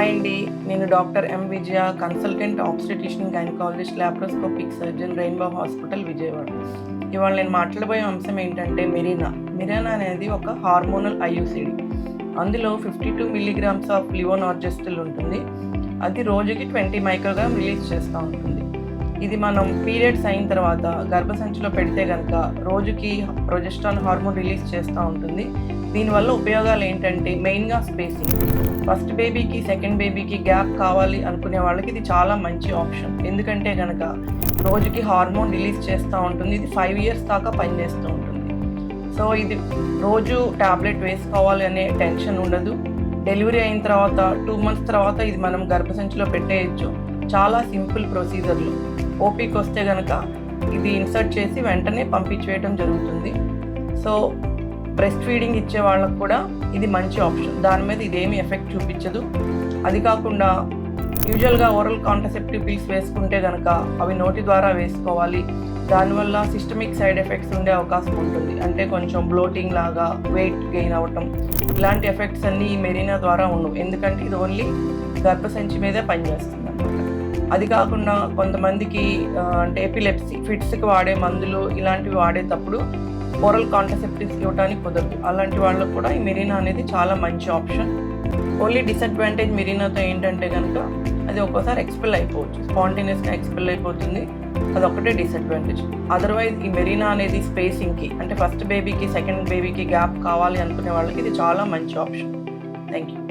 Hi అండి, నేను doctor M Vijaya, consultant obstetrician gynaecologist, laparoscopic surgeon, rainbow hospital, Vijayawada. ఇవాళ నేను మాట్లాడబోయే అంశం ఏంటంటే మిరీనా. మిరీనా అనేది ఒక హార్మోనల్ ఐయుసిడి. అందులో 52 మిల్లీగ్రామ్స్ ఆఫ్ లివోనార్జెస్టిల్ ఉంటుంది. అది రోజుకి 20 మైక్రోగ్రామ్ రిలీజ్ చేస్తూ ఉంటుంది. ఇది మనం పీరియడ్స్ అయిన తర్వాత గర్భసంచిలో పెడితే కనుక రోజుకి ప్రొజెస్ట్రాన్ హార్మోన్ రిలీజ్ చేస్తూ ఉంటుంది. దీనివల్ల ఉపయోగాలు ఏంటంటే మెయిన్గా స్పేసింగ్. ఫస్ట్ బేబీకి సెకండ్ బేబీకి గ్యాప్ కావాలి అనుకునే వాళ్ళకి ఇది చాలా మంచి ఆప్షన్. ఎందుకంటే కనుక రోజుకి హార్మోన్ రిలీజ్ చేస్తూ ఉంటుంది. ఇది 5 years దాకా పనిచేస్తూ ఉంటుంది. సో ఇది రోజు ట్యాబ్లెట్ వేసుకోవాలి అనే టెన్షన్ ఉండదు. డెలివరీ అయిన తర్వాత 2 months తర్వాత ఇది మనం గర్భసంచిలో పెట్టేయచ్చు. చాలా సింపుల్ ప్రొసీజర్లు. ఓపీకి వస్తే కనుక ఇది ఇన్సర్ట్ చేసి వెంటనే పంపించేయడం జరుగుతుంది. సో బ్రెస్ట్ ఫీడింగ్ ఇచ్చే వాళ్ళకు కూడా ఇది మంచి ఆప్షన్. దాని మీద ఇదేమీ ఎఫెక్ట్ చూపించదు. అది కాకుండా యూజువల్గా ఓరల్ కాంట్రసెప్టివ్ పిల్స్ వేసుకుంటే కనుక అవి నోటి ద్వారా వేసుకోవాలి. దానివల్ల సిస్టమిక్ సైడ్ ఎఫెక్ట్స్ ఉండే అవకాశం ఉంటుంది. అంటే కొంచెం బ్లోటింగ్ లాగా, వెయిట్ గెయిన్ అవ్వటం, ఇలాంటి ఎఫెక్ట్స్ అన్నీ ఈ మెరీనా ద్వారా ఉండవు. ఎందుకంటే ఇది ఓన్లీ గర్భసంచి మీదే పనిచేస్తుంది అన్నమాట. అది కాకుండా కొంతమందికి అంటే ఎపిలెప్సీ, ఫిట్స్కి వాడే మందులు ఇలాంటివి వాడేటప్పుడు ఓరల్ కాంట్రసెప్టివ్స్ ఇవ్వడానికి కుదరదు. అలాంటి వాళ్ళకు కూడా ఈ మెరీనా అనేది చాలా మంచి ఆప్షన్. ఓన్లీ డిసడ్వాంటేజ్ మెరీనాతో ఏంటంటే కనుక అది ఒక్కోసారి ఎక్స్పెల్ అయిపోవచ్చు, స్పాంటేనియస్గా ఎక్స్పెల్ అయిపోతుంది. అదొక్కటే డిసడ్వాంటేజ్. అదర్వైజ్ ఈ మెరీనా అనేది స్పేసింగ్కి, అంటే ఫస్ట్ బేబీకి సెకండ్ బేబీకి గ్యాప్ కావాలి అనుకునే వాళ్ళకి ఇది చాలా మంచి ఆప్షన్. Thank you.